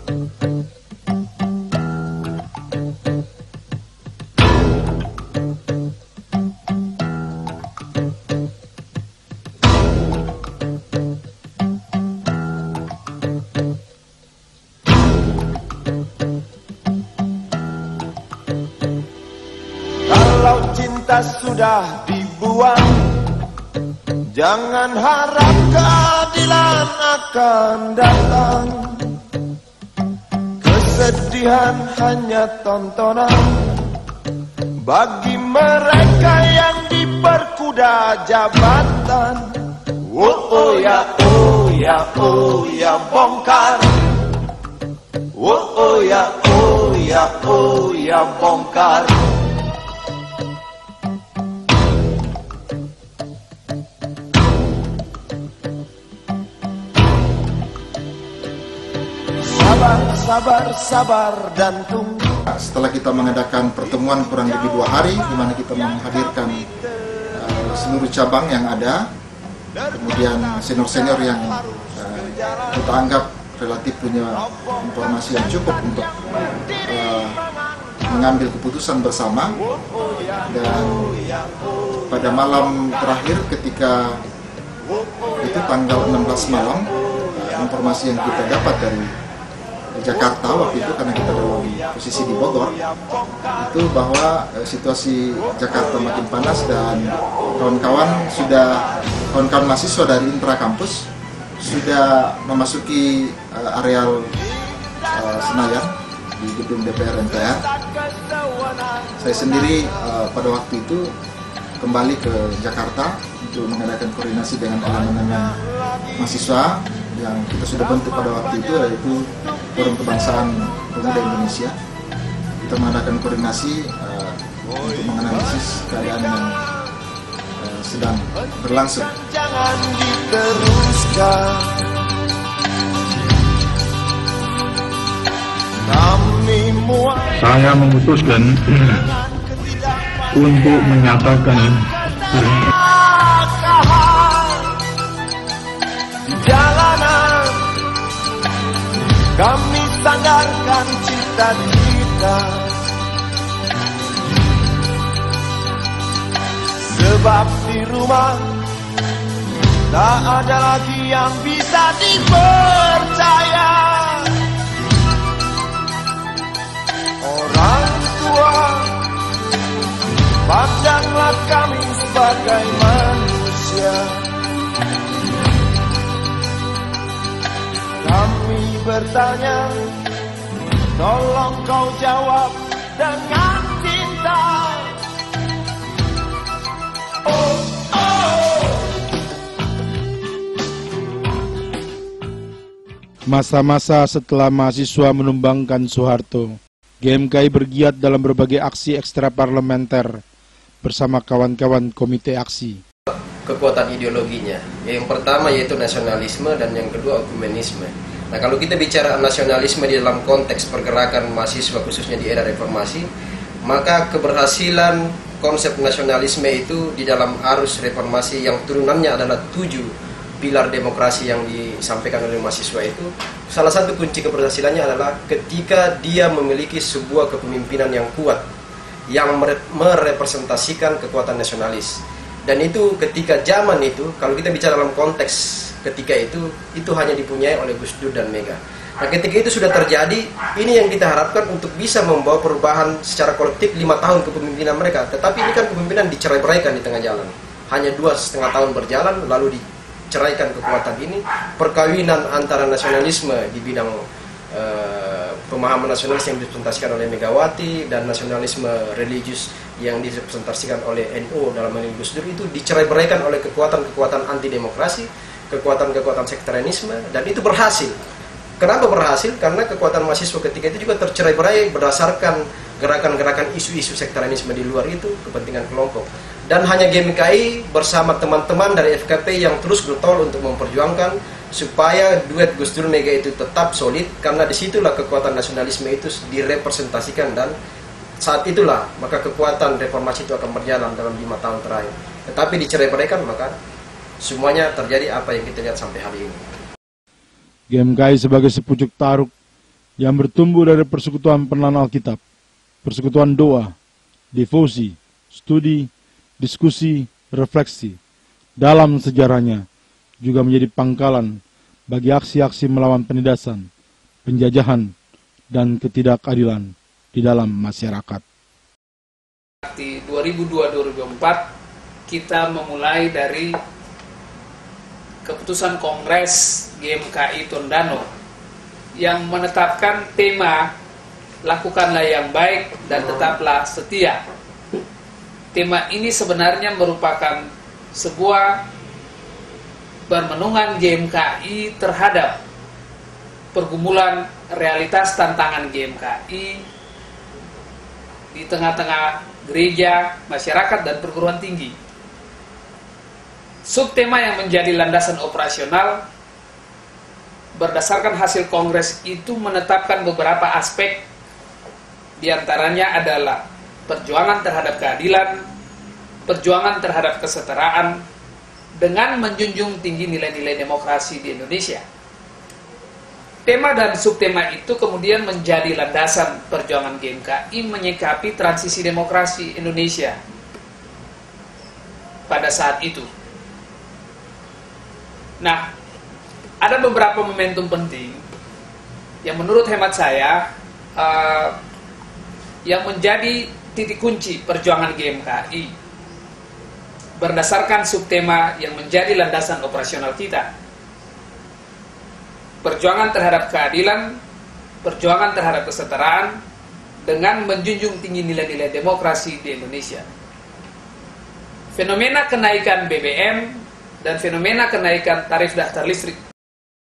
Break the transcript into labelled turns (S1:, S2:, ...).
S1: Kalau cinta sudah dibuang, jangan harap keadilan akan datang. Kesedihan hanya tontonan bagi mereka yang diperkuda jabatan. Oh ya, oh ya, oh ya, bongkar. Oh ya, oh ya, oh ya, bongkar. Sabar, sabar dan tunggu.
S2: Setelah kita mengadakan pertemuan kurang lebih 2 hari, di mana kita menghadirkan seluruh cabang yang ada, kemudian senior-senior yang kita anggap relatif punya informasi yang cukup untuk mengambil keputusan bersama. Dan pada malam terakhir ketika itu tanggal 16 malam, informasi yang kita dapat dari Jakarta waktu itu, karena kita dalam posisi di Bogor, itu bahwa situasi Jakarta makin panas dan kawan-kawan mahasiswa dari intrakampus sudah memasuki areal Senayan di gedung DPR MPR. Saya sendiri pada waktu itu kembali ke Jakarta untuk mengadakan koordinasi dengan elemen-elemen mahasiswa yang kita sudah bentuk pada waktu itu, yaitu Forum Kebangsaan Pemuda Indonesia. Kita mengadakan koordinasi untuk menganalisis keadaan yang sedang berlangsung.
S1: Jangan diteruskan.
S3: Saya memutuskan untuk menyatakan
S1: jalanan kami sandarkan cita-cita, sebab di rumah tak ada lagi yang bisa dipercaya. Orang tua, pandanglah kami sebagai manusia. Kami bertanya, tolong kau jawab dengan cinta. Oh, oh.
S4: Masa-masa setelah mahasiswa menumbangkan Soeharto, GMKI bergiat dalam berbagai aksi ekstraparlementer bersama kawan-kawan Komite Aksi.
S5: Kekuatan ideologinya, yang pertama yaitu nasionalisme dan yang kedua ekumenisme. Nah, kalau kita bicara nasionalisme di dalam konteks pergerakan mahasiswa khususnya di era reformasi, maka keberhasilan konsep nasionalisme itu di dalam arus reformasi yang turunannya adalah 7 pilar demokrasi yang disampaikan oleh mahasiswa itu, salah satu kunci keberhasilannya adalah ketika dia memiliki sebuah kepemimpinan yang kuat yang merepresentasikan kekuatan nasionalis. Dan itu ketika zaman itu, kalau kita bicara dalam konteks ketika itu hanya dipunyai oleh Gus Dur dan Mega. Nah, ketika itu sudah terjadi, ini yang kita harapkan untuk bisa membawa perubahan secara kolektif 5 tahun kepemimpinan mereka. Tetapi ini kan kepemimpinan dicerai-beraikan di tengah jalan. Hanya 2,5 tahun berjalan, lalu diceraikan kekuatan ini. Perkawinan antara nasionalisme di bidang pemahaman nasionalis yang dipresentasikan oleh Megawati dan nasionalisme religius yang dipresentasikan oleh NU dalam hal ini Gus Dur itu dicerai-beraikan oleh kekuatan-kekuatan anti demokrasi, kekuatan-kekuatan sektarianisme, dan itu berhasil. Kenapa berhasil? Karena kekuatan mahasiswa ketika itu juga tercerai-berai berdasarkan gerakan-gerakan isu-isu sektarianisme di luar itu, kepentingan kelompok. Dan hanya GMKI bersama teman-teman dari FKP yang terus getol untuk memperjuangkan supaya duet Gus Dur Mega itu tetap solid, karena disitulah kekuatan nasionalisme itu direpresentasikan, dan saat itulah maka kekuatan reformasi itu akan berjalan dalam 5 tahun terakhir. Tetapi dicerai-beraikan, maka semuanya terjadi apa yang kita lihat sampai hari ini.
S4: GMKI sebagai sepucuk taruk yang bertumbuh dari persekutuan penelan Alkitab, persekutuan doa, devosi, studi, diskusi, refleksi. Dalam sejarahnya juga menjadi pangkalan bagi aksi-aksi melawan penindasan, penjajahan, dan ketidakadilan di dalam masyarakat.
S6: Di 2002-2004 kita memulai dari keputusan Kongres GMKI Tondano yang menetapkan tema lakukanlah yang baik dan tetaplah setia. Tema ini sebenarnya merupakan sebuah permenungan GMKI terhadap pergumulan realitas tantangan GMKI di tengah-tengah gereja, masyarakat, dan perguruan tinggi. Subtema yang menjadi landasan operasional berdasarkan hasil kongres itu menetapkan beberapa aspek, diantaranya adalah perjuangan terhadap keadilan, perjuangan terhadap kesetaraan, dengan menjunjung tinggi nilai-nilai demokrasi di Indonesia. Tema dan subtema itu kemudian menjadi landasan perjuangan GMKI menyikapi transisi demokrasi Indonesia pada saat itu. Nah, ada beberapa momentum penting yang menurut hemat saya yang menjadi titik kunci perjuangan GMKI berdasarkan subtema yang menjadi landasan operasional kita. Perjuangan terhadap keadilan, perjuangan terhadap kesetaraan, dengan menjunjung tinggi nilai-nilai demokrasi di Indonesia. Fenomena kenaikan BBM dan fenomena kenaikan tarif daftar listrik